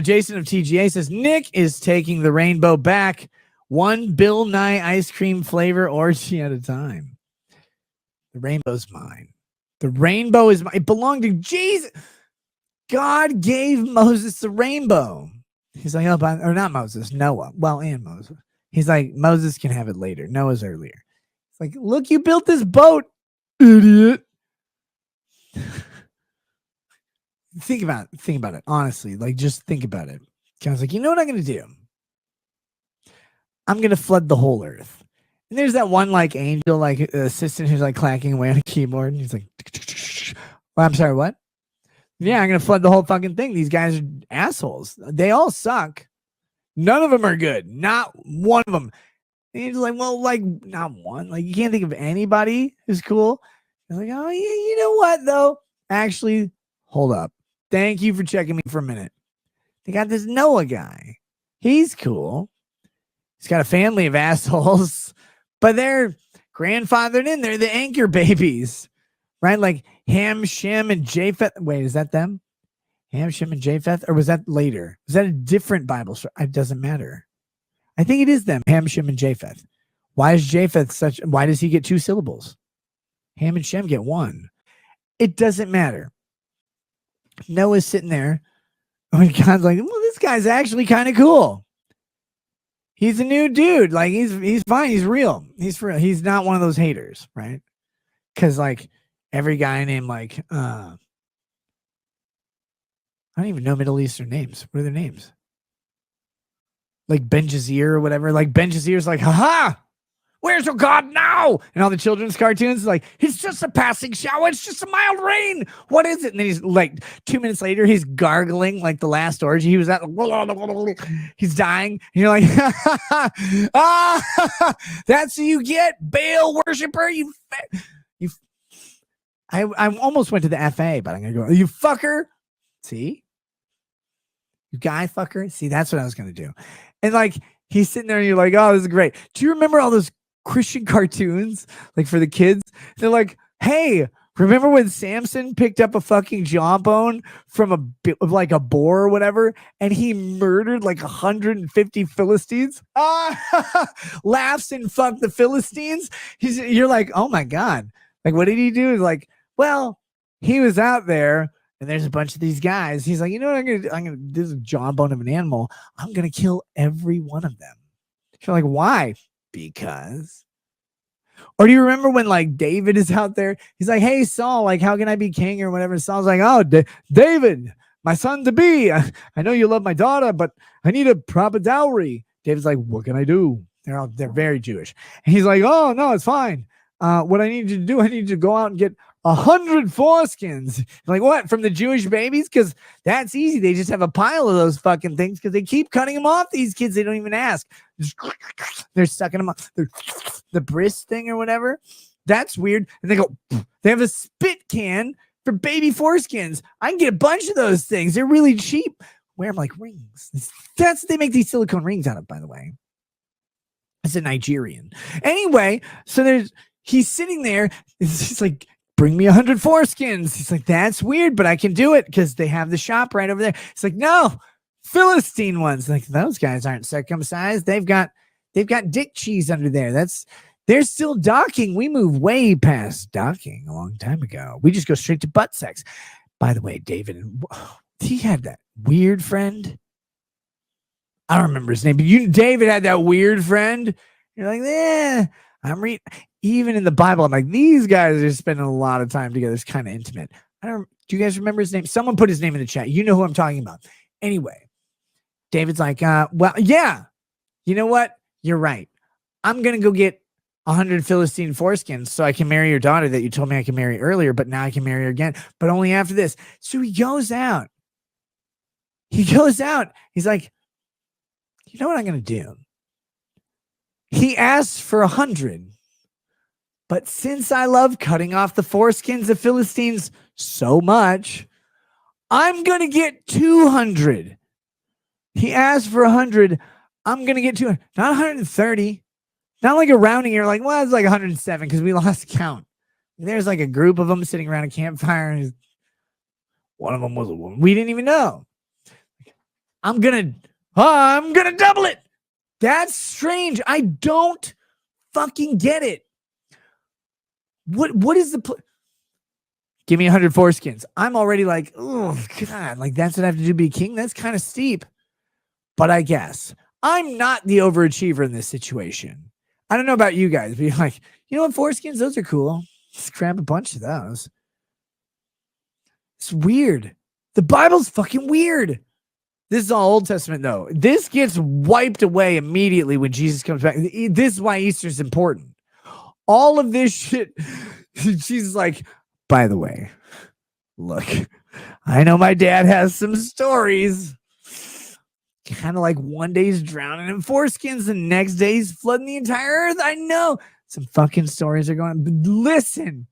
Jason of TGA says, Nick is taking the rainbow back. One Bill Nye ice cream flavor orgy at a time. The rainbow's mine. The rainbow is mine. It belonged to Jesus. God gave Moses the rainbow. He's like, oh, or not Moses, Noah. Well, and Moses. He's like, Moses can have it later. Noah's earlier. It's like, look, you built this boat, idiot. Think about it. Honestly, like, just think about it. I was like, you know what I'm going to do? I'm going to flood the whole earth. And there's that one, like, angel, like, assistant who's, like, clacking away on a keyboard. And he's like, well, I'm sorry, what? Yeah, I'm going to flood the whole fucking thing. These guys are assholes. They all suck. None of them are good. Not one of them. And he's like, well, like, not one. Like, you can't think of anybody who's cool. I'm like, oh, yeah, you know what, though? Actually, hold up. Thank you for checking me for a minute. They got this Noah guy. He's cool. He's got a family of assholes, but they're grandfathered in. They're the anchor babies, right? Like Ham, Shem, and Japheth. Wait, is that them? Ham, Shem, and Japheth? Or was that later? Was that a different Bible story? It doesn't matter. I think it is them, Ham, Shem, and Japheth. Why is Japheth why does he get 2 syllables? Ham and Shem get 1. It doesn't matter. Noah's sitting there. When God's like, well, this guy's actually kind of cool. He's a new dude. Like, he's fine. He's real. He's real. He's not one of those haters, right? Because, like, every guy named, like, I don't even know Middle Eastern names. What are their names? Like Ben Jazir or whatever. Like, Ben Jazir's like, haha, where's your God now? And all the children's cartoons, like, it's just a passing shower. It's just a mild rain. What is it? And then he's like, 2 minutes later, he's gargling like the last orgy he was at. He's dying. And you're like, that's who you get, Baal worshiper. I almost went to the FA, but I'm going to go, you fucker. See? You guy fucker. See, that's what I was going to do. And like, he's sitting there and you're like, oh, this is great. Do you remember all those Christian cartoons, like for the kids? They're like, hey, remember when Samson picked up a fucking jawbone from a boar or whatever, and he murdered like 150 Philistines? Laughs and fuck the Philistines. You're like, oh my God. Like, what did he do? Like, well, he was out there and there's a bunch of these guys. He's like, you know what? I'm gonna this is a jawbone of an animal. I'm gonna kill every one of them. You're like, why? Because. Or do you remember when, like, David is out there? He's like, hey, Saul, like, how can I be king or whatever? Saul's like, oh, David, my son to be. I know you love my daughter, but I need a proper dowry. David's like, what can I do? They're very Jewish. And he's like, oh, no, it's fine. What I need you to do, I need you to go out and get 100 foreskins. Like, what? From the Jewish babies? Because that's easy. They just have a pile of those fucking things because they keep cutting them off. These kids, they don't even ask. They're sucking them up. The bris thing or whatever. That's weird. And they go, they have a spit can for baby foreskins. I can get a bunch of those things. They're really cheap. Wear them like rings. That's what they make these silicone rings out of, by the way. It's a Nigerian. Anyway, so he's sitting there. He's like, bring me 100 foreskins. He's like, that's weird, but I can do it because they have the shop right over there. It's like, no, Philistine ones. Like, those guys aren't circumcised. They've got dick cheese under there. They're still docking. We moved way past docking a long time ago. We just go straight to butt sex. By the way, David, he had that weird friend. I don't remember his name, but David had that weird friend. You're like, yeah, even in the Bible, I'm like, these guys are spending a lot of time together. It's kind of intimate. Do you guys remember his name? Someone put his name in the chat. You know who I'm talking about. Anyway, David's like, well, yeah, you know what? You're right. I'm going to go get 100 Philistine foreskins so I can marry your daughter that you told me I can marry earlier, but now I can marry her again, but only after this. So he goes out. He's like, you know what I'm going to do? He asks for 100. But since I love cutting off the foreskins of Philistines so much, I'm going to get 200. He asked for 100. I'm going to get 200. Not 130. Not like a rounding error. Like, well, it's like 107 because we lost count. And there's like a group of them sitting around a campfire. And one of them was a woman. We didn't even know. I'm gonna double it. That's strange. I don't fucking get it. What is the give me 100 foreskins? I'm already like, oh God, like that's what I have to do to be king. That's kind of steep. But I guess I'm not the overachiever in this situation. I don't know about you guys, but you're like, you know what, foreskins, those are cool. Let's grab a bunch of those. It's weird. The Bible's fucking weird. This is all Old Testament, though. This gets wiped away immediately when Jesus comes back. This is why Easter's important. All of this shit, Jesus like, by the way, look, I know my dad has some stories. Kind of like one day's drowning in foreskins, the next day's flooding the entire earth. I know some fucking stories are going, but listen,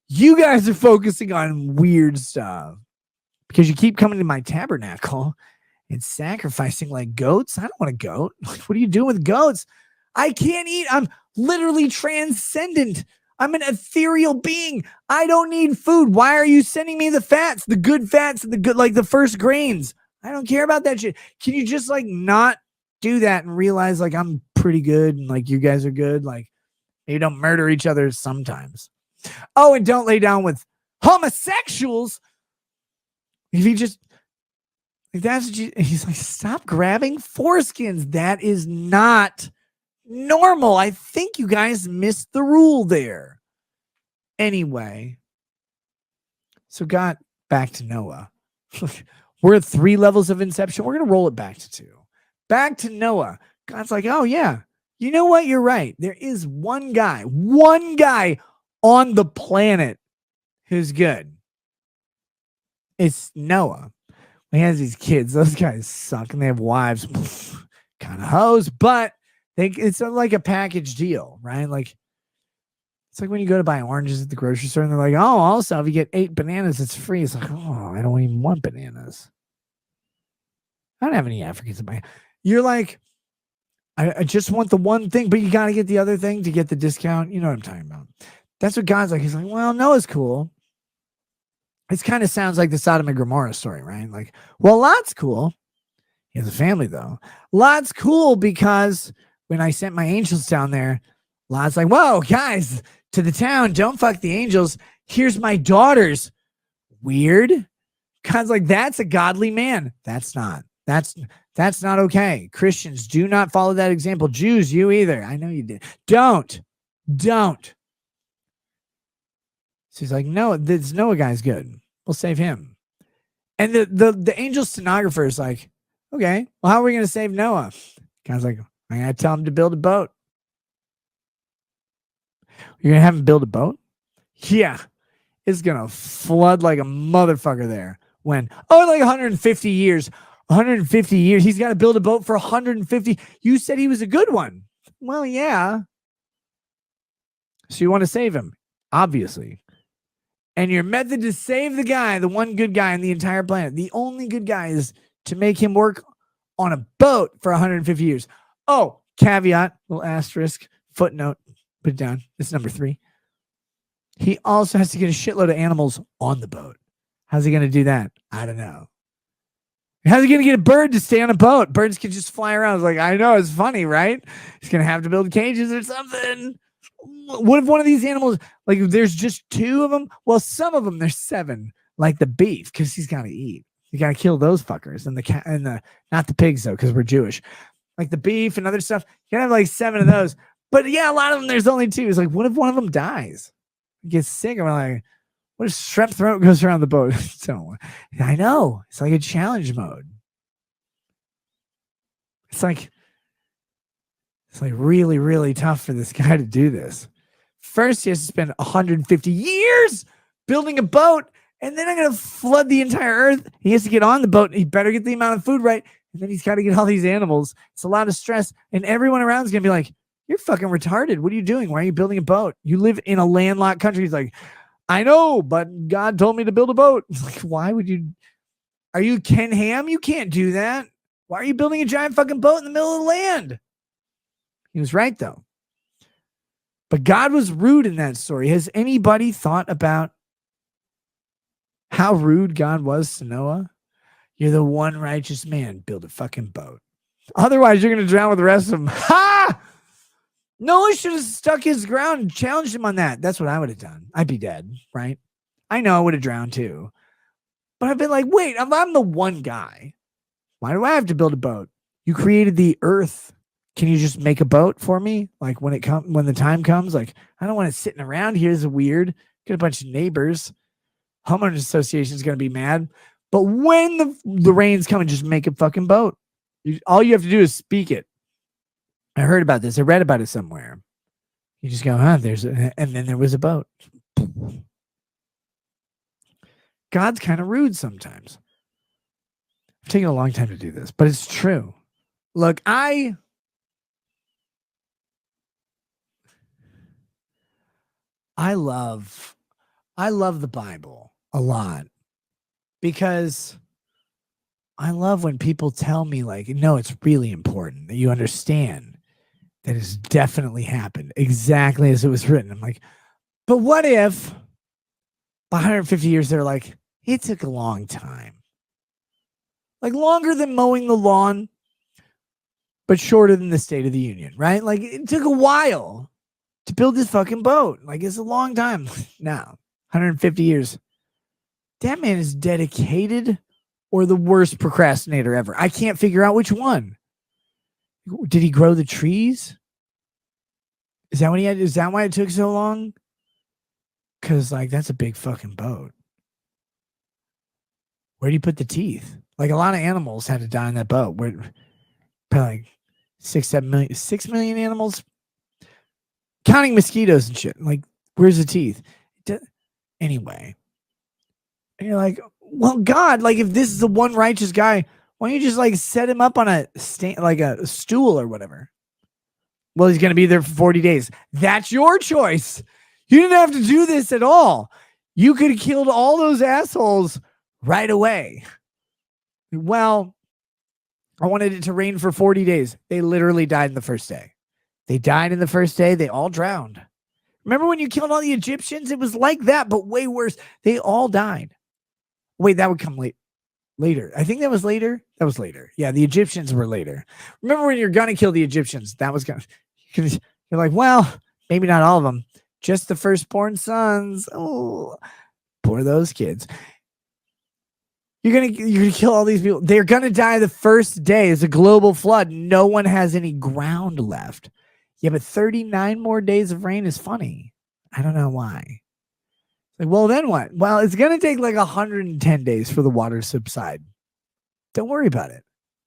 you guys are focusing on weird stuff because you keep coming to my tabernacle and sacrificing like goats. I don't want a goat. Like, what are you doing with goats? I can't eat. I'm literally transcendent. I'm an ethereal being. I don't need food. Why are you sending me the fats, the good fats, and the good, like the first grains? I don't care about that shit. Can you just like not do that and realize like I'm pretty good and like you guys are good? Like maybe don't murder each other sometimes. Oh, and don't lay down with homosexuals. If you just like that's what he's like, stop grabbing foreskins. That is not normal. I think you guys missed the rule there. Anyway, so got back to Noah. We're at 3 levels of inception. We're going to roll it back to 2. Back to Noah. God's like, oh, yeah. You know what? You're right. There is one guy on the planet who's good. It's Noah. He has these kids. Those guys suck and they have wives. Kind of hoes, but it's like a package deal, right? Like, it's like when you go to buy oranges at the grocery store and they're like, oh, also, if you get 8 bananas, it's free. It's like, oh, I don't even want bananas. I don't have any Africans in my. You're like, I just want the one thing, but you got to get the other thing to get the discount. You know what I'm talking about. That's what God's like. He's like, well, Noah's cool. It kind of sounds like the Sodom and Gomorrah story, right? Like, well, Lot's cool. He has a family, though. Lot's cool because when I sent my angels down there, Lot's like, whoa, guys, to the town, don't fuck the angels. Here's my daughters. Weird. God's like, that's a godly man. That's not. That's not okay. Christians, do not follow that example. Jews, you either. I know you did. Don't. So he's like, no, this Noah guy's good. We'll save him. And the angel stenographer is like, okay, well, how are we going to save Noah? God's like, I'm going to tell him to build a boat. You're going to have him build a boat? Yeah. It's going to flood like a motherfucker there. When? Oh, like 150 years. 150 years. He's got to build a boat for 150. You said he was a good one. Well, yeah. So you want to save him, obviously. And your method to save the guy, the one good guy on the entire planet, the only good guy is to make him work on a boat for 150 years. Oh, caveat, little asterisk, footnote, put it down. It's number 3. He also has to get a shitload of animals on the boat. How's he going to do that? I don't know. How's he going to get a bird to stay on a boat? Birds can just fly around. It's like, I know, it's funny, right? He's going to have to build cages or something. What if one of these animals, like if there's just 2 of them? Well, some of them, there's 7, like the beef, because he's got to eat. You got to kill those fuckers. And the cat and the, not the pigs though, because we're Jewish. Like the beef and other stuff. You got to have like 7 of those. But yeah, a lot of them, there's only 2. It's like, what if one of them dies? He gets sick. And we're like, what if strep throat goes around the boat? So I know. It's like a challenge mode. It's like really, really tough for this guy to do this. First, he has to spend 150 years building a boat, and then I'm going to flood the entire earth. He has to get on the boat. He better get the amount of food right, and then he's got to get all these animals. It's a lot of stress, and everyone around is going to be like, you're fucking retarded. What are you doing? Why are you building a boat? You live in a landlocked country. He's like, I know, but God told me to build a boat. It's like, why would you? Are you Ken Ham? You can't do that. Why are you building a giant fucking boat in the middle of the land? He was right, though. But God was rude in that story. Has anybody thought about how rude God was to Noah? You're the one righteous man. Build a fucking boat. Otherwise, you're going to drown with the rest of them. Ha! Noah should have stuck his ground and challenged him on that. That's what I would have done. I'd be dead, right? I know I would have drowned too. But I've been like, wait, I'm the one guy. Why do I have to build a boat? You created the earth. Can you just make a boat for me? Like when the time comes, like I don't want it sitting around here. It's weird. Get a bunch of neighbors. Homeowners association is going to be mad. But when the rains come, and just make a fucking boat. All you have to do is speak it. I heard about this. I read about it somewhere. You just go, and then there was a boat. God's kind of rude sometimes. It's taken a long time to do this, but it's true. Look, I love the Bible a lot because I love when people tell me like, no, it's really important that you understand that it's definitely happened exactly as it was written. I'm like, but what if by 150 years they're like, it took a long time. Like longer than mowing the lawn, but shorter than the State of the Union, right? Like it took a while to build this fucking boat. Like it's a long time. Now, 150 years. That man is dedicated or the worst procrastinator ever. I can't figure out which one. Did he grow the trees? Is that what he had? Is that why it took so long? Because like that's a big fucking boat. Where do you put the teeth? Like a lot of animals had to die in that boat. Where probably like 6 million animals, counting mosquitoes and shit. Like, where's the teeth? Anyway, and you're like, well, God, like if this is the one righteous guy, why don't you just like set him up on a stand, like a stool or whatever? Well, he's going to be there for 40 days. That's your choice. You didn't have to do this at all. You could have killed all those assholes right away. Well, I wanted it to rain for 40 days. They literally died in the first day. They died in the first day. They all drowned. Remember when you killed all the Egyptians? It was like that, but way worse. They all died. Wait, that would come later. I think that was later. That was later. Yeah, the Egyptians were later. Remember when you're going to kill the Egyptians? That was going to... You're like, well, maybe not all of them. Just the firstborn sons. Oh, poor those kids. You're gonna kill all these people. They're gonna die the first day. It's a global flood. No one has any ground left. Yeah, but 39 more days of rain is funny. I don't know why. Like, well, then what? Well, it's gonna take like 110 days for the water to subside. Don't worry about it.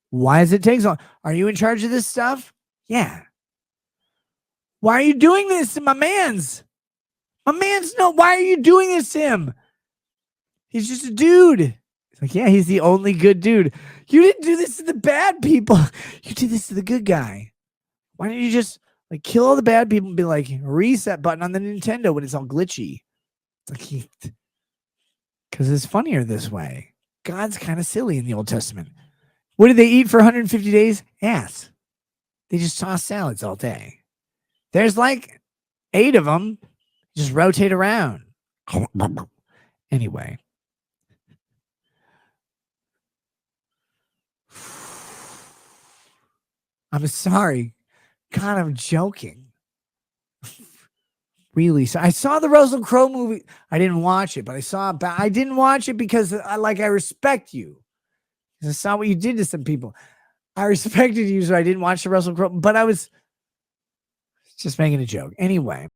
Why does it take so long? Are you in charge of this stuff? Yeah. Why are you doing this to my man's? My man's no. Why are you doing this to him? He's just a dude. Like, yeah, he's the only good dude. You didn't do this to the bad people. You did this to the good guy. Why don't you just like kill all the bad people and be like reset button on the Nintendo when it's all glitchy? It's like because it's funnier this way. God's kind of silly in the Old Testament. What did they eat for 150 days? Ass. They just toss salads all day. There's like 8 of them. Just rotate around. Anyway. I'm sorry. God, I'm joking. Really. So I saw the Russell Crowe movie. I didn't watch it, but I didn't watch it because I respect you. I saw what you did to some people. I respected you, so I didn't watch the Russell Crowe, but I was just making a joke. Anyway.